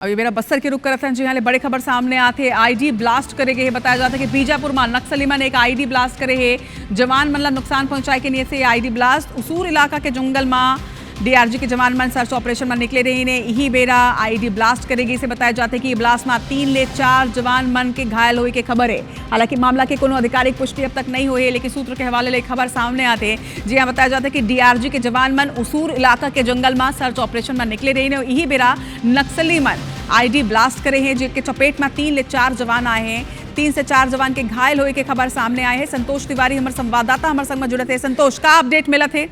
अभी मेरा बस्तर के रुख करत जी हाँ बड़े खबर सामने आते आईडी ब्लास्ट करे गए बताया जाता है कि बीजापुर में नक्सली मन एक आईडी ब्लास्ट करे है जवान मन ला नुकसान पहुंचाए के लिए से आईडी ब्लास्ट उसूर इलाका के जंगल में डीआरजी के जवान मन सर्च ऑपरेशन में निकले रही ने यही बेरा आईडी ब्लास्ट करेगी से बताया जाता है कि ब्लास्ट में 3 ले 4 जवान मन के घायल हुए के खबर है। हालांकि मामला के कोनो आधिकारिक पुष्टि अब तक नहीं हुई है, लेकिन सूत्र के हवाले ले खबर सामने आते जी हाँ बताया जाता है कि डीआरजी के जवान मन उसूर इलाका के जंगल में सर्च ऑपरेशन में निकले रही ने यही बेरा नक्सली मन आईडी ब्लास्ट करे हैं जिसके चपेट में 3 ले 4 जवान आए हैं। 3 से 4 जवान के घायल हुए के खबर सामने आए हैं। संतोष तिवारी हमारे संवाददाता हमारे संग में जुड़े थे। संतोष का अपडेट मिला थे?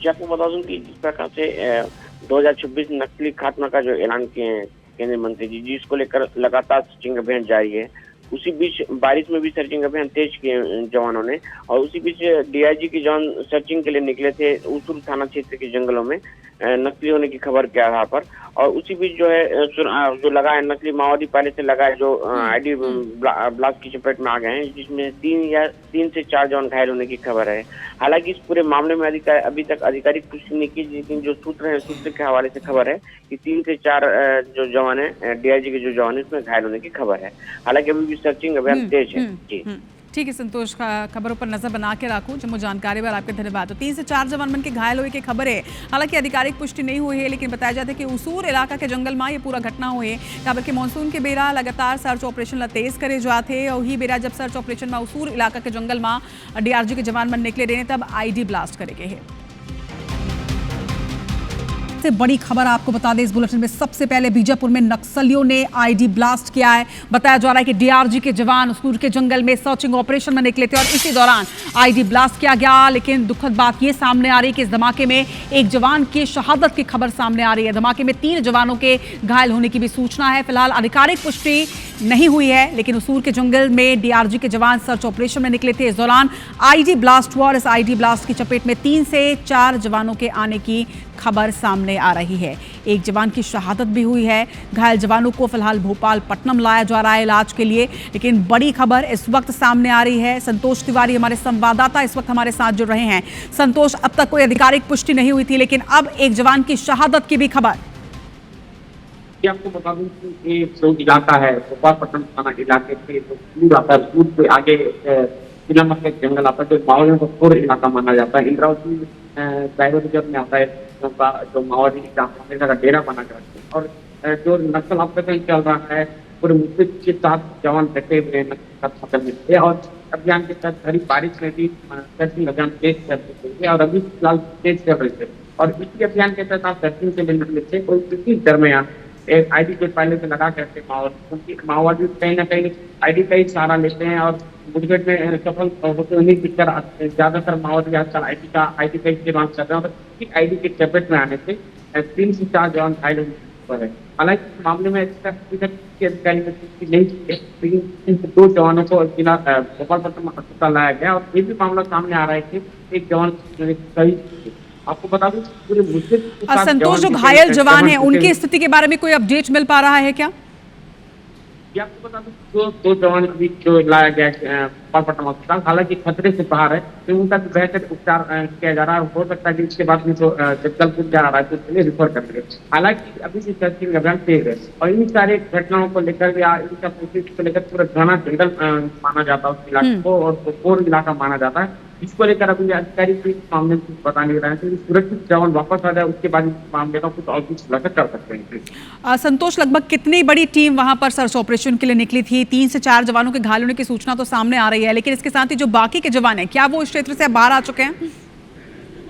आपको बता दूं कि जिस प्रकार से 2026 नक्सली खात्मा का जो ऐलान किए हैं केंद्रीय मंत्री जी जिसको लेकर लगातार सर्चिंग अभियान जारी है, उसी बीच बारिश में भी सर्चिंग अभियान तेज किए जवानों ने और उसी बीच डीआईजी के जवान सर्चिंग के लिए निकले थे उसूर थाना क्षेत्र के जंगलों में नकली होने की खबर के आधार पर। और उसी बीच जो है जो लगा है नकली माओवादी पहले से लगा है जो आईडी ब्लास्ट की चपेट में आ गए हैं, जिसमें 3 से 4 जवान घायल होने की खबर है। हालांकि इस पूरे मामले में अभी तक आधिकारिक पुष्टि नहीं की, लेकिन जो सूत्र के हवाले से खबर है कि 3 से 4 जो जवान है डीआईजी के जो जवान है इसमें घायल होने की खबर है। हालांकि अभी भी सर्चिंग अभियान तेज है। जी ठीक है संतोष, खबरों पर नजर बना के रखूं। जम्मू जानकारी पर आपके धन्यवाद। तो 3 से 4 जवान मन के घायल हुए की खबर है। हालांकि आधिकारिक पुष्टि नहीं हुई है, लेकिन बताया जाता है कि उसूर इलाका के जंगल में ये पूरा घटना हुई है। खबर के मानसून के बेरा लगातार सर्च ऑपरेशन ला तेज करे जाते और ही बेरा जब सर्च ऑपरेशन में उसूर इलाका के जंगल में डीआरजी के जवान मन निकले रहे तब आईडी ब्लास्ट करे गए हैं। से बड़ी खबर आपको बता दें इस बुलेटिन में सबसे पहले बीजापुर में नक्सलियों ने आईडी ब्लास्ट किया है। बताया जा रहा है कि डीआरजी के जवान उसूर के जंगल में सर्चिंग ऑपरेशन में निकले थे और इसी दौरान आईडी ब्लास्ट किया गया। लेकिन दुखद बात यह सामने आ रही है कि इस धमाके में एक जवान की शहादत की खबर सामने आ रही है। धमाके में 3 जवानों के घायल होने की भी सूचना है। फिलहाल आधिकारिक पुष्टि नहीं हुई है, लेकिन उसूर के जंगल में डीआरजी के जवान सर्च ऑपरेशन में निकले थे। इस दौरान आईडी ब्लास्ट हुआ और इस आईडी ब्लास्ट की चपेट में 3 से 4 जवानों के आने की खबर सामने आ रही है। एक जवान की शहादत भी हुई है। घायल जवानों को फिलहाल भोपालपट्टनम लाया जा रहा है इलाज के लिए। लेकिन बड़ी खबर इस वक्त सामने आ रही है। संतोष तिवारी हमारे संवाददाता इस वक्त हमारे साथ जुड़ रहे हैं। संतोष, अब तक कोई आधिकारिक पुष्टि नहीं हुई थी, लेकिन अब एक जवान की शहादत की भी खबर। आपको बता दूं कि ये जो इलाका है भोपालपट्टनम थाना इलाके से दूर आता है, दूर से आगे जिला के जंगल आता है, जो माओवादियों का पूरा इलाका माना जाता है। इंद्रावती टाइगर रिजर्व में आता है जो माओवादी का डेरा माना जाता है। और जो नक्सल ऑपरेशन चल रहा है पूरे मुद्दे के साथ जवान डटे हुए हैं और अभियान के साथ भरी बारिश में भी सर्चिंग अभियान तेज कर रही है और अभी फिलहाल तेज कर रही है। और इसी अभियान के तहत सर्चिंग के लिए कोई किसी दरमियान एक आईडी के पहले से लगा करते क्योंकि माओवादी कहीं ना कहीं आईडी का ही सहारा लेते हैं और मुठभेड़ में सफल होते उन्हीं दिक्कत ज्यादातर माओवादी आजकल आईडी का इस्तेमाल कर रहे हैं। और आईडी के चपेट में आने से 3 से 4 जवान घायल होने है। हालांकि मामले में अधिकारी ने पुष्टि नहीं की है, लेकिन 2 जवानों को जिला भोपालपट्टनम अस्पताल लाया गया और ये भी मामला सामने आ रहा है कि एक जवान शहीद। आपको बता दूं पूरे मुद्दे संतोष जो घायल जवान है उनकी स्थिति के बारे में कोई अपडेट मिल पा रहा है क्या? आपको बता दूं 2 जवान के बीच जो लाया गया भोपालपट्टनम अस्पताल हालांकि खतरे से बाहर है, तो उनका बेहतर उपचार किया जा रहा है। हो सकता है कि इसके बाद में जो जगदलपुर जा रहा है तो उसके लिए रिफर कर दिया। हालांकि अभी भी सर्चिंग अभियान तेज है और इन सारे घटनाओं को लेकर या इनका कोशिश को लेकर पूरा घना जंगल माना जाता है उस इलाके को और पूर्ण इलाका माना जाता है। इसको लेकर अभी अधिकारी इस मामले में कुछ बता नहीं रहे हैं। सुरक्षित जवान वापस आ जाए उसके बाद इस मामले का कुछ और कुछ खुलासा कर सकते हैं। संतोष, लगभग कितनी बड़ी टीम वहां पर सर्च ऑपरेशन के लिए निकली थी? 3 से 4 जवानों के घायल होने की सूचना तो सामने आ रही है, लेकिन इसके साथ ही जो बाकी के जवान हैं क्या वो इस क्षेत्र से बाहर आ चुके हैं?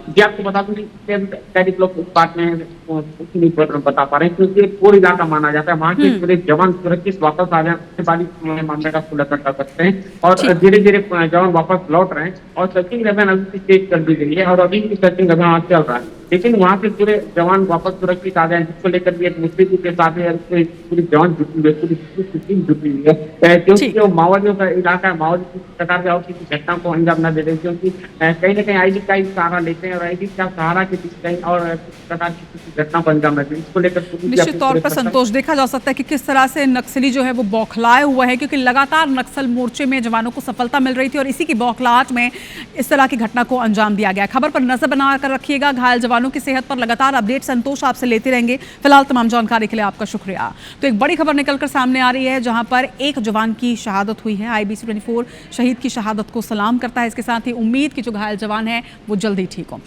जी आपको बता दूं कि लोग इस बात में कुछ नहीं बता पा रहे हैं क्योंकि पूरा इलाका माना जाता है। वहाँ के पूरे जवान सुरक्षित वापस आ जाने वाली मामले का खुलासा कर सकते हैं और धीरे धीरे जवान वापस लौट रहे हैं और सर्चिंग अभियान अभी तेज कर दी गई है और अभी भी सर्चिंग अभियान चल रहा है। लेकिन वहाँ से पूरे जवान वापस सुरक्षित आ जाए जिसको लेकर भी एक मुश्किल के साथ पूरी जवान जुटी हुई है, पूरी जुटी हुई है क्योंकि जो माओवादियों का इलाका है माओवादी किसी प्रकार से और किसी घटना को अंजाम न दे रहे क्योंकि कहीं ना कहीं आईडी का ही सहारा लेते हैं और आईडी का सहारा के पीछे कहीं और किसी प्रकार की किसी घटना को अंजाम न दे। इसको लेकर निश्चित तौर पर संतोष देखा जा सकता है कि किस तरह से नक्सली जो है वो बौखलाए हुआ है, क्योंकि लगातार नक्सल मोर्चे में जवानों को सफलता मिल रही थी और इसी की बौखलाहट में इस तरह की घटना को अंजाम दिया गया। खबर पर नजर बनाकर रखिएगा। घायल जवान जवानों की सेहत पर लगातार अपडेट संतोष आपसे लेते रहेंगे। फिलहाल तमाम जानकारी के लिए आपका शुक्रिया। तो एक बड़ी खबर निकलकर सामने आ रही है, जहां पर एक जवान की शहादत हुई है। IBC 24 शहीद की शहादत को सलाम करता है। इसके साथ ही उम्मीद की जो घायल जवान है वो जल्दी ठीक हो।